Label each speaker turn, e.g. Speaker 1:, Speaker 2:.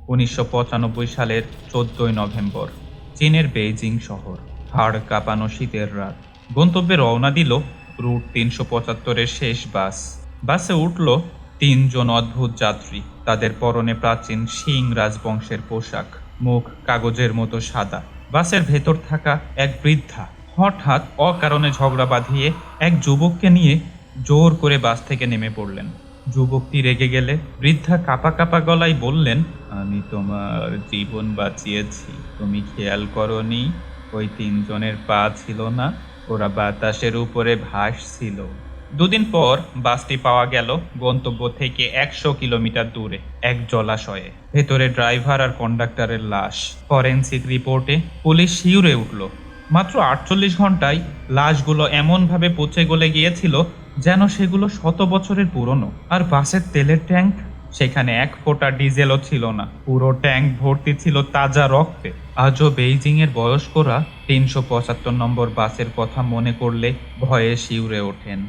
Speaker 1: 1995 সালের 14 নভেম্বর। চীনের বেইজিং শহর। হাড় কাঁপানো শীতের রাত। গন্তব্যে রওনা দিল রুট 375-এর শেষ বাস। বাসে উঠল 3 জন অদ্ভুত যাত্রী। তাদের পরনে প্রাচীন শিং রাজবংশের পোশাক, মুখ কাগজের মতো সাদা। বাসের ভেতর থাকা এক বৃদ্ধা হঠাৎ অকারণে ঝগড়া বাঁধিয়ে এক যুবককে নিয়ে জোর করে বাস থেকে নেমে পড়লেন। যুবকটি রেগে গেলে বৃদ্ধা কাঁপা কাঁপা গলায় বললেন, আমি তোমার জীবন বাঁচিয়েছি, তুমি খেয়াল করনি ওই 3 জনের পা ছিল না? ওরা বাতাসের উপরে ভাসছিল। দুদিন পর বাসটি পাওয়া গেল গন্তব্য থেকে 100 কিলোমিটার দূরে এক জলাশয়ে। ভেতরে ড্রাইভার আর কন্ডাক্টরের লাশ। ফরেনসিক রিপোর্টে পুলিশ শিউরে উঠল। মাত্র 48 ঘন্টায় লাশগুলো এমনভাবে পচে গলে গিয়েছিল যেন সেগুলো 100 বছরের পুরনো। আর বাসের তেলের ট্যাঙ্ক, সেখানে 1 ফোঁটা ডিজেলও ছিল না। পুরো ট্যাঙ্ক ভর্তি ছিল তাজা রক্তে। আজও বেইজিং এর বয়স্করা 375 নম্বর বাসের কথা মনে করলে ভয়ে শিউরে ওঠেন।